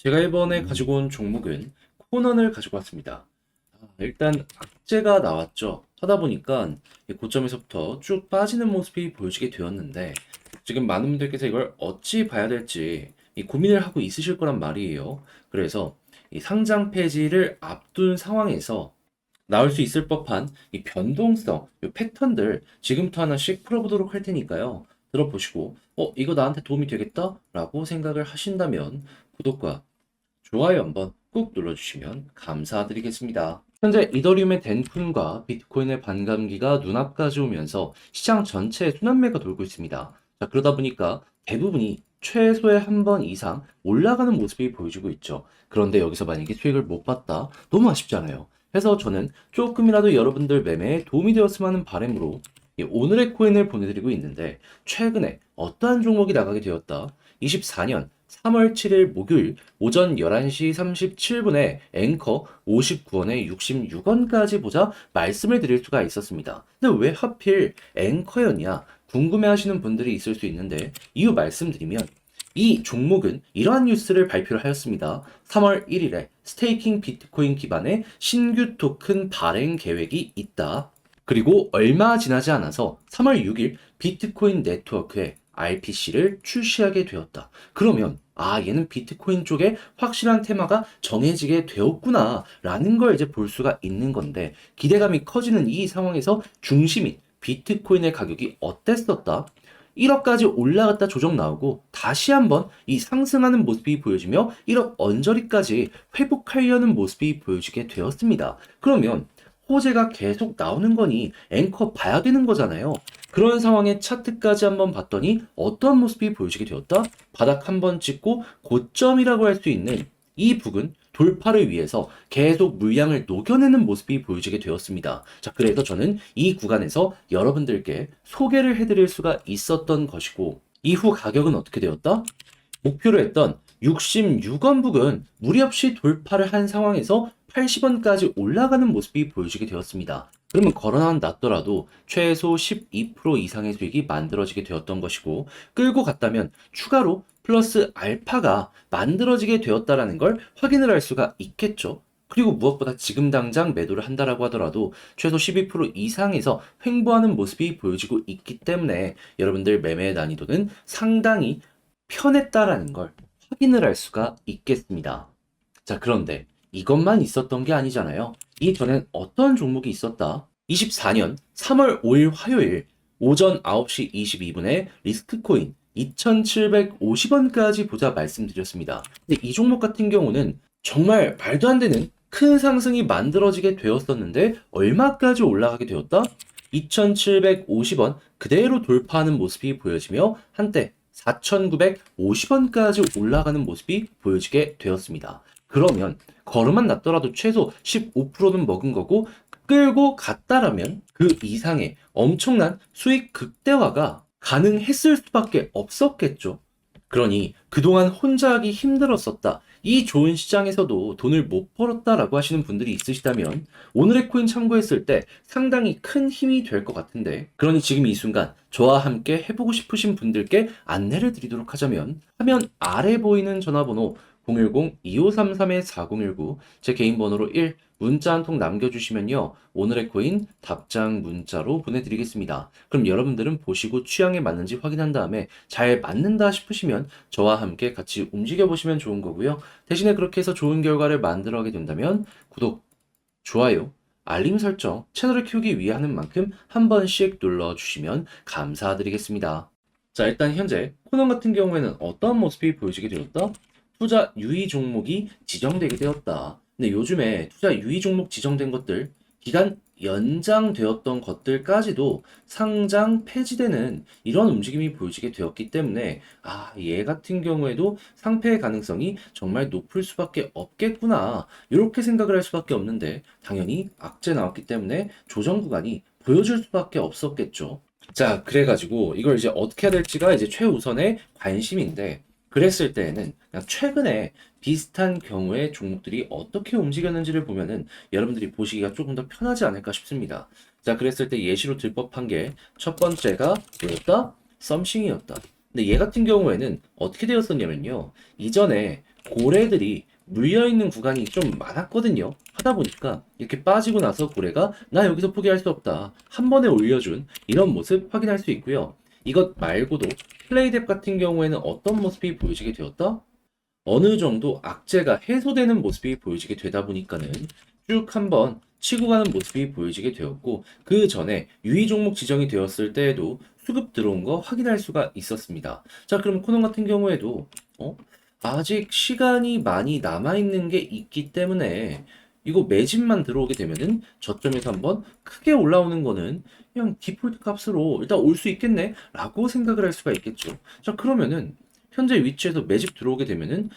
제가 이번에 가지고 온 종목은 코넌을 가지고 왔습니다. 일단 악재가 나왔죠. 하다 보니까 이 고점에서부터 쭉 빠지는 모습이 보여지게 되었는데 지금 많은 분들께서 이걸 어찌 봐야 될지 이 고민을 하고 있으실 거란 말이에요. 그래서 이 상장 폐지를 앞둔 상황에서 나올 수 있을 법한 이 변동성, 이 패턴들 지금부터 하나씩 풀어보도록 할 테니까요. 들어보시고 이거 나한테 도움이 되겠다? 라고 생각을 하신다면 구독과 좋아요 한번 꾹 눌러주시면 감사드리겠습니다. 현재 이더리움의 덴푼과 비트코인의 반감기가 눈앞까지 오면서 시장 전체에 순환매가 돌고 있습니다. 자, 그러다 보니까 대부분이 최소의 한 번 이상 올라가는 모습이 보여지고 있죠. 그런데 여기서 만약에 수익을 못 봤다? 너무 아쉽잖아요. 그래서 저는 조금이라도 여러분들 매매에 도움이 되었으면 하는 바람으로 오늘의 코인을 보내드리고 있는데 최근에 어떠한 종목이 나가게 되었다? 24년 3월 7일 목요일 오전 11시 37분에 앵커 59원에 66원까지 보자 말씀을 드릴 수가 있었습니다. 근데 왜 하필 앵커였냐 궁금해 하시는 분들이 있을 수 있는데 이유 말씀드리면 이 종목은 이러한 뉴스를 발표를 하였습니다. 3월 1일에 스테이킹 비트코인 기반의 신규 토큰 발행 계획이 있다. 그리고 얼마 지나지 않아서 3월 6일 비트코인 네트워크에 RPC를 출시하게 되었다. 그러면 얘는 비트코인 쪽에 확실한 테마가 정해지게 되었구나 라는 걸 이제 볼 수가 있는 건데 기대감이 커지는 이 상황에서 중심인 비트코인의 가격이 어땠었다? 1억까지 올라갔다 조정 나오고 다시 한번 이 상승하는 모습이 보여지며 1억 언저리까지 회복하려는 모습이 보여지게 되었습니다. 그러면 호재가 계속 나오는 거니 앵커 봐야 되는 거잖아요. 그런 상황에 차트까지 한번 봤더니 어떠한 모습이 보여지게 되었다? 바닥 한번 찍고 고점이라고 할 수 있는 이 부근 돌파를 위해서 계속 물량을 녹여내는 모습이 보여지게 되었습니다. 자, 그래서 저는 이 구간에서 여러분들께 소개를 해드릴 수가 있었던 것이고 이후 가격은 어떻게 되었다? 목표로 했던 66원 부근 무리 없이 돌파를 한 상황에서 80원까지 올라가는 모습이 보여지게 되었습니다. 그러면 걸어나온 낮더라도 최소 12% 이상의 수익이 만들어지게 되었던 것이고 끌고 갔다면 추가로 플러스 알파가 만들어지게 되었다라는 걸 확인을 할 수가 있겠죠. 그리고 무엇보다 지금 당장 매도를 한다라고 하더라도 최소 12% 이상에서 횡보하는 모습이 보여지고 있기 때문에 여러분들 매매의 난이도는 상당히 편했다라는 걸 확인을 할 수가 있겠습니다. 자, 그런데 이것만 있었던 게 아니잖아요. 이전엔 어떤 종목이 있었다? 24년 3월 5일 화요일 오전 9시 22분에 리스크코인 2,750원까지 보자 말씀드렸습니다. 근데 이 종목 같은 경우는 정말 말도 안 되는 큰 상승이 만들어지게 되었었는데 얼마까지 올라가게 되었다? 2,750원 그대로 돌파하는 모습이 보여지며 한때 4,950원까지 올라가는 모습이 보여지게 되었습니다. 그러면 걸음만 났더라도 최소 15%는 먹은 거고 끌고 갔다라면 그 이상의 엄청난 수익 극대화가 가능했을 수밖에 없었겠죠. 그러니 그동안 혼자 하기 힘들었었다. 이 좋은 시장에서도 돈을 못 벌었다라고 하시는 분들이 있으시다면 오늘의 코인 참고했을 때 상당히 큰 힘이 될 것 같은데 그러니 지금 이 순간 저와 함께 해보고 싶으신 분들께 안내를 드리도록 하자면 화면 아래 보이는 전화번호 010-2533-4019 제 개인 번호로 1 문자 한 통 남겨주시면요. 오늘의 코인 답장 문자로 보내드리겠습니다. 그럼 여러분들은 보시고 취향에 맞는지 확인한 다음에 잘 맞는다 싶으시면 저와 함께 같이 움직여보시면 좋은 거고요. 대신에 그렇게 해서 좋은 결과를 만들어가게 된다면 구독, 좋아요, 알림 설정, 채널을 키우기 위해 하는 만큼 한 번씩 눌러주시면 감사드리겠습니다. 자, 일단 현재 코넌 같은 경우에는 어떤 모습이 보여지게 되었다? 투자 유의 종목이 지정되게 되었다. 근데 요즘에 투자 유의 종목 지정된 것들, 기간 연장되었던 것들까지도 상장 폐지되는 이런 움직임이 보여지게 되었기 때문에 얘 같은 경우에도 상패의 가능성이 정말 높을 수밖에 없겠구나. 이렇게 생각을 할 수밖에 없는데 당연히 악재 나왔기 때문에 조정 구간이 보여줄 수밖에 없었겠죠. 자, 그래가지고 이걸 이제 어떻게 해야 될지가 이제 최우선의 관심인데 그랬을 때에는 그냥 최근에 비슷한 경우의 종목들이 어떻게 움직였는지를 보면은 여러분들이 보시기가 조금 더 편하지 않을까 싶습니다. 자, 그랬을 때 예시로 들 법한 게 첫 번째가 뭐였다? 썸씽이었다. 근데 얘 같은 경우에는 어떻게 되었었냐면요. 이전에 고래들이 물려있는 구간이 좀 많았거든요. 하다 보니까 이렇게 빠지고 나서 고래가 나 여기서 포기할 수 없다, 한 번에 올려준 이런 모습 확인할 수 있고요. 이것 말고도 플레이뎁 같은 경우에는 어떤 모습이 보여지게 되었다? 어느 정도 악재가 해소되는 모습이 보여지게 되다 보니까는 쭉 한번 치고 가는 모습이 보여지게 되었고, 그 전에 유의 종목 지정이 되었을 때에도 수급 들어온 거 확인할 수가 있었습니다. 자, 그럼 코너 같은 경우에도 아직 시간이 많이 남아있는 게 있기 때문에 이거 매집만 들어오게 되면은 저점에서 한번 크게 올라오는 거는 그냥 디폴트 값으로 일단 올 수 있겠네 라고 생각을 할 수가 있겠죠. 자, 그러면은 현재 위치에서 매집 들어오게 되면은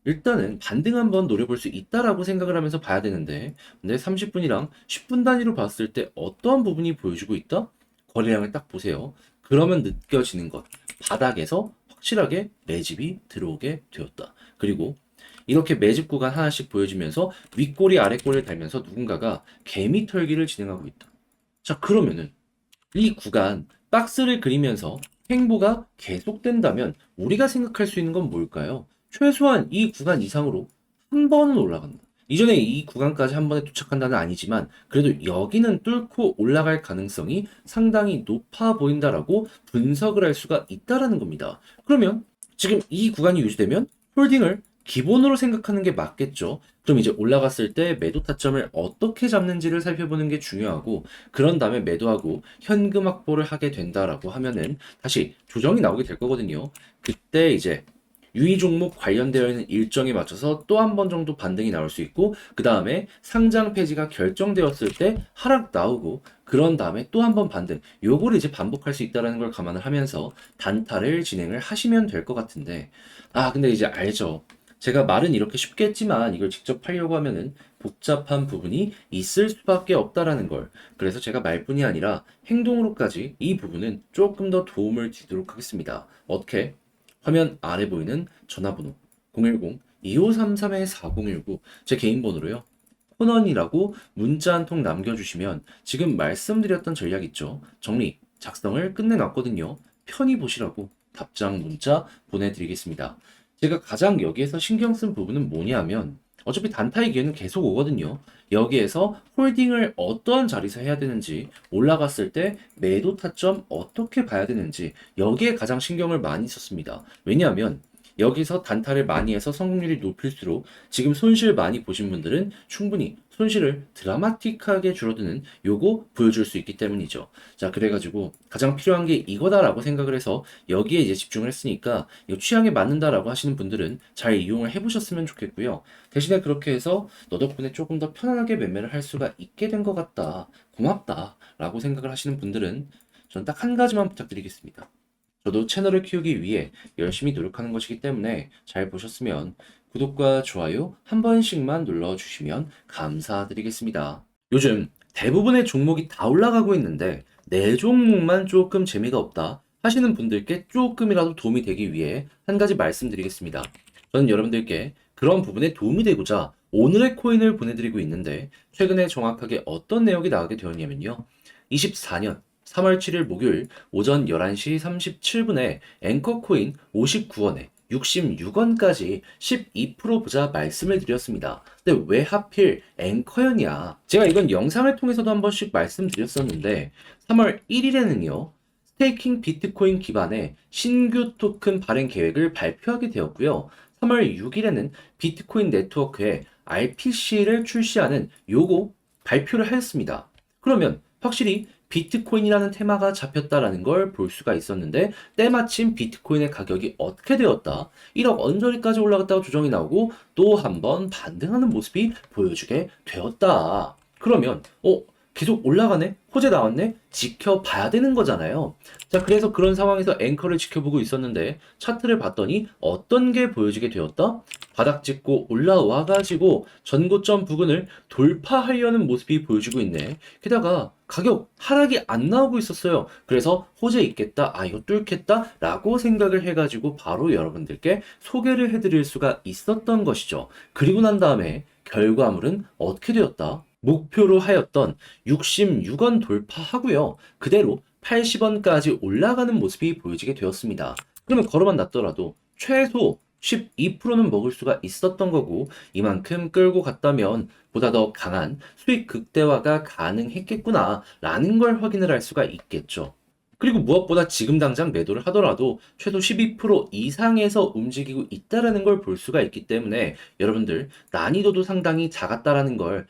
일단은 반등 한번 노려볼 수 있다라고 생각을 하면서 봐야 되는데, 근데 30분이랑 10분 단위로 봤을 때 어떠한 부분이 보여주고 있다? 거래량을 딱 보세요. 그러면 느껴지는 것, 바닥에서 확실하게 매집이 들어오게 되었다. 그리고 이렇게 매집 구간 하나씩 보여주면서 윗꼬리 아랫꼬리를 달면서 누군가가 개미 털기를 진행하고 있다. 자, 그러면은 이 구간 박스를 그리면서 행보가 계속된다면 우리가 생각할 수 있는 건 뭘까요? 최소한 이 구간 이상으로 한 번은 올라간다. 이전에 이 구간까지 한 번에 도착한다는 아니지만 그래도 여기는 뚫고 올라갈 가능성이 상당히 높아 보인다라고 분석을 할 수가 있다라는 겁니다. 그러면 지금 이 구간이 유지되면 홀딩을 기본으로 생각하는 게 맞겠죠. 그럼 이제 올라갔을 때 매도 타점을 어떻게 잡는지를 살펴보는 게 중요하고, 그런 다음에 매도하고 현금 확보를 하게 된다라고 하면은 다시 조정이 나오게 될 거거든요. 그때 이제 유의 종목 관련되어 있는 일정에 맞춰서 또 한 번 정도 반등이 나올 수 있고, 그 다음에 상장 폐지가 결정되었을 때 하락 나오고, 그런 다음에 또 한 번 반등, 요거를 이제 반복할 수 있다는 걸 감안을 하면서 단타를 진행을 하시면 될 것 같은데, 근데 이제 알죠. 제가 말은 이렇게 쉽게 했지만 이걸 직접 하려고 하면은 복잡한 부분이 있을 수밖에 없다라는 걸. 그래서 제가 말뿐이 아니라 행동으로까지 이 부분은 조금 더 도움을 드리도록 하겠습니다. 어떻게? 화면 아래 보이는 전화번호 010-2533-4019, 제 개인 번호로요. 코넌이라고 문자 한 통 남겨주시면 지금 말씀드렸던 전략 있죠. 정리, 작성을 끝내놨거든요. 편히 보시라고 답장 문자 보내드리겠습니다. 제가 가장 여기에서 신경 쓴 부분은 뭐냐면, 어차피 단타의 기회는 계속 오거든요. 여기에서 홀딩을 어떠한 자리에서 해야 되는지, 올라갔을 때 매도 타점 어떻게 봐야 되는지, 여기에 가장 신경을 많이 썼습니다. 왜냐하면 여기서 단타를 많이 해서 성공률이 높을수록 지금 손실 많이 보신 분들은 충분히 손실을 드라마틱하게 줄어드는 요거 보여줄 수 있기 때문이죠. 자, 그래가지고 가장 필요한 게 이거다라고 생각을 해서 여기에 이제 집중을 했으니까 이거 취향에 맞는다라고 하시는 분들은 잘 이용을 해보셨으면 좋겠고요. 대신에 그렇게 해서 너 덕분에 조금 더 편안하게 매매를 할 수가 있게 된 것 같다, 고맙다 라고 생각을 하시는 분들은 전 딱 한 가지만 부탁드리겠습니다. 저도 채널을 키우기 위해 열심히 노력하는 것이기 때문에 잘 보셨으면 구독과 좋아요 한 번씩만 눌러주시면 감사드리겠습니다. 요즘 대부분의 종목이 다 올라가고 있는데 내 종목만 조금 재미가 없다 하시는 분들께 조금이라도 도움이 되기 위해 한 가지 말씀드리겠습니다. 저는 여러분들께 그런 부분에 도움이 되고자 오늘의 코인을 보내드리고 있는데, 최근에 정확하게 어떤 내용이 나오게 되었냐면요. 24년 3월 7일 목요일 오전 11시 37분에 앵커코인 59원에 66원까지 12% 보자 말씀을 드렸습니다. 근데 왜 하필 앵커였냐? 제가 이건 영상을 통해서도 한 번씩 말씀드렸었는데 3월 1일에는요. 스테이킹 비트코인 기반의 신규 토큰 발행 계획을 발표하게 되었고요. 3월 6일에는 비트코인 네트워크에 RPC를 출시하는 요거 발표를 하였습니다. 그러면 확실히 비트코인이라는 테마가 잡혔다라는 걸 볼 수가 있었는데, 때마침 비트코인의 가격이 어떻게 되었다? 1억 언저리까지 올라갔다가 조정이 나오고 또 한 번 반등하는 모습이 보여주게 되었다. 그러면 계속 올라가네? 호재 나왔네? 지켜봐야 되는 거잖아요. 자, 그래서 그런 상황에서 앵커를 지켜보고 있었는데 차트를 봤더니 어떤 게 보여지게 되었다? 바닥 찍고 올라와 가지고 전고점 부근을 돌파하려는 모습이 보여지고 있네. 게다가 가격 하락이 안 나오고 있었어요. 그래서 호재 있겠다, 이거 뚫겠다 라고 생각을 해가지고 바로 여러분들께 소개를 해드릴 수가 있었던 것이죠. 그리고 난 다음에 결과물은 어떻게 되었다? 목표로 하였던 66원 돌파하고요. 그대로 80원까지 올라가는 모습이 보여지게 되었습니다. 그러면 걸어만 놨더라도 최소 12%는 먹을 수가 있었던 거고 이만큼 끌고 갔다면 보다 더 강한 수익 극대화가 가능했겠구나 라는 걸 확인을 할 수가 있겠죠. 그리고 무엇보다 지금 당장 매도를 하더라도 최소 12% 이상에서 움직이고 있다라는 걸 볼 수가 있기 때문에 여러분들 난이도도 상당히 작았다라는 걸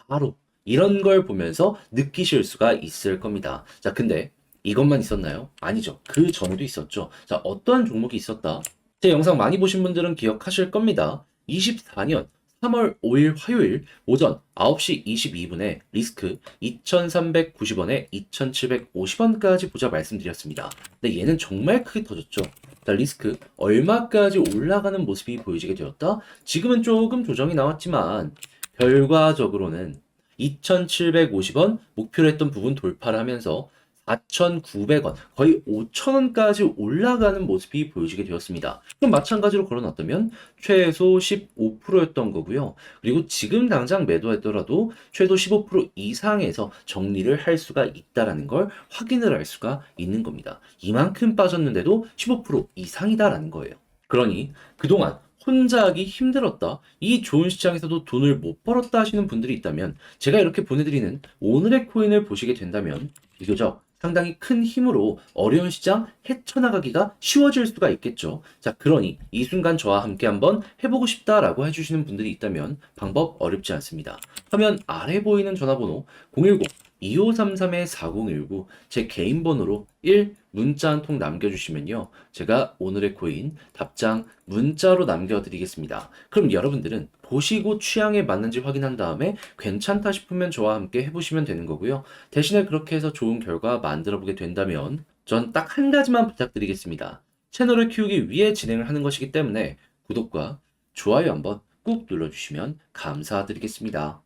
바로 이런 걸 보면서 느끼실 수가 있을 겁니다. 자, 근데 이것만 있었나요? 아니죠. 그 전에도 있었죠. 자, 어떠한 종목이 있었다? 제 영상 많이 보신 분들은 기억하실 겁니다. 24년 3월 5일 화요일 오전 9시 22분에 리스크 2,390원에 2,750원까지 보자 말씀드렸습니다. 근데 얘는 정말 크게 터졌죠. 자, 리스크 얼마까지 올라가는 모습이 보여지게 되었다? 지금은 조금 조정이 나왔지만 결과적으로는 2,750원 목표로 했던 부분 돌파를 하면서 4,900원, 거의 5,000원까지 올라가는 모습이 보여지게 되었습니다. 그럼 마찬가지로 걸어놨다면 최소 15%였던 거고요. 그리고 지금 당장 매도했더라도 최소 15% 이상에서 정리를 할 수가 있다라는 걸 확인을 할 수가 있는 겁니다. 이만큼 빠졌는데도 15% 이상이다라는 거예요. 그러니 그동안 혼자 하기 힘들었다. 이 좋은 시장에서도 돈을 못 벌었다 하시는 분들이 있다면 제가 이렇게 보내드리는 오늘의 코인을 보시게 된다면 비교적 상당히 큰 힘으로 어려운 시장 헤쳐나가기가 쉬워질 수가 있겠죠. 자, 그러니 이 순간 저와 함께 한번 해보고 싶다라고 해주시는 분들이 있다면 방법 어렵지 않습니다. 화면 아래 보이는 전화번호 010-2533-4019 제 개인 번호로 1 문자 한 통 남겨주시면요. 제가 오늘의 코인 답장 문자로 남겨드리겠습니다. 그럼 여러분들은 보시고 취향에 맞는지 확인한 다음에 괜찮다 싶으면 저와 함께 해보시면 되는 거고요. 대신에 그렇게 해서 좋은 결과 만들어 보게 된다면 전 딱 한 가지만 부탁드리겠습니다. 채널을 키우기 위해 진행을 하는 것이기 때문에 구독과 좋아요 한번 꾹 눌러주시면 감사드리겠습니다.